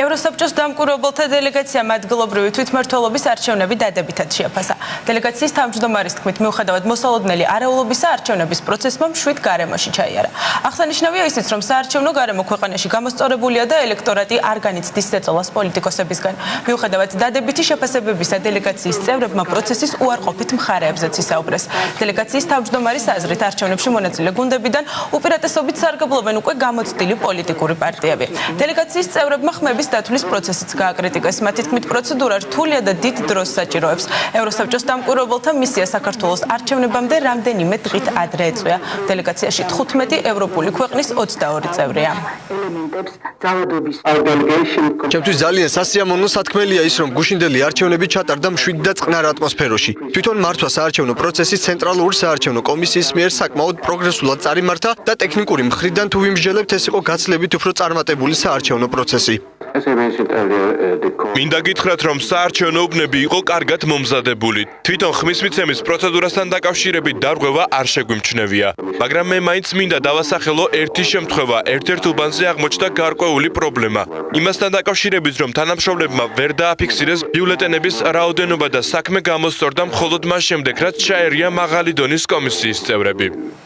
ევროსაბჭოს დამკვირვებელთა დელეგაციამ ადგილობრივი თვითმმართველობის არჩევნები დადებითად შეაფასა. დელეგაციის თავმჯდომარის თქმით, მიუხედავად მოსალოდნელი არეულობისა, არჩევნების პროცესმა მშვიდ გარემოში ჩაიარა. აღსანიშნავია ისიც, რომ საარჩევნო გარემო ქვეყანაში გამოსწორებულია და ელექტორატი არ განიცდის ზეწოლას პოლიტიკოსებისგან. მიუხედავად დადებითი შეფასებებისა, დელეგაციის წევრებმა პროცესის უარყოფით მხარეებზეც ისაუბრეს. დელეგაციის თავმჯდომარის აზრით, არჩევნებში მონაწილე გუნდებიდან უპირატესობით სარგებლობენ უკვე გამოცდილი პოლიტიკური პარტიები. დელეგაციის წევრებმა ხმების დათვლის პროცესიც გააკრიტიკეს. მათი თქმით, პროცედურა რთულია და დიდ დროს საჭიროებს. ევროსაბჭოს დამკვირვებელთა მისია საქართველოს არჩევნებამდე რამდენიმე დღით ადრე ეწვია. დელეგაციაში 15 ევროპული ქვეყნის 22 წევრია. ჩემთვის ძალიან სასიამოვნო სათქმელია ის, რომ გუშინდელი არჩევნები ჩატარდა მშვიდ და წყნარ ატმოსფეროში. თვითონ მართვა საარჩევნო პროცესის ცენტრალური საარჩევნო კომისიის მიერ საკმაოდ პროგრესულად წარიმართა და ტექნიკური მხრიდან თუ ვიმსჯელებთ, ეს იყო გაცილებით უფრო წარმატებული საარჩევნო პროცესი. მინდა გითხრათ, რომ საარჩევნო უბნები იყო კარგად მომზადებული. თვითონ ხმის მიცემის პროცედურასთან დაკავშირებით დარღვევა არ შეგვიმჩნევია. მაგრამ მე მაინც მინდა დავასახელო ერთი შემთხვევა, ერთ-ერთ უბანზე აღმოჩნდა გარკვეული პრობლემა. იმასთან დაკავშირებით, რომ თანამშრომლებმა ვერ დააფიქსირეს ბიულეტენების რაოდენობა და საქმე გამოსწორდა მხოლოდ მას შემდეგ, რაც ჩაერია მაღალი დონის კომისიის წევრები.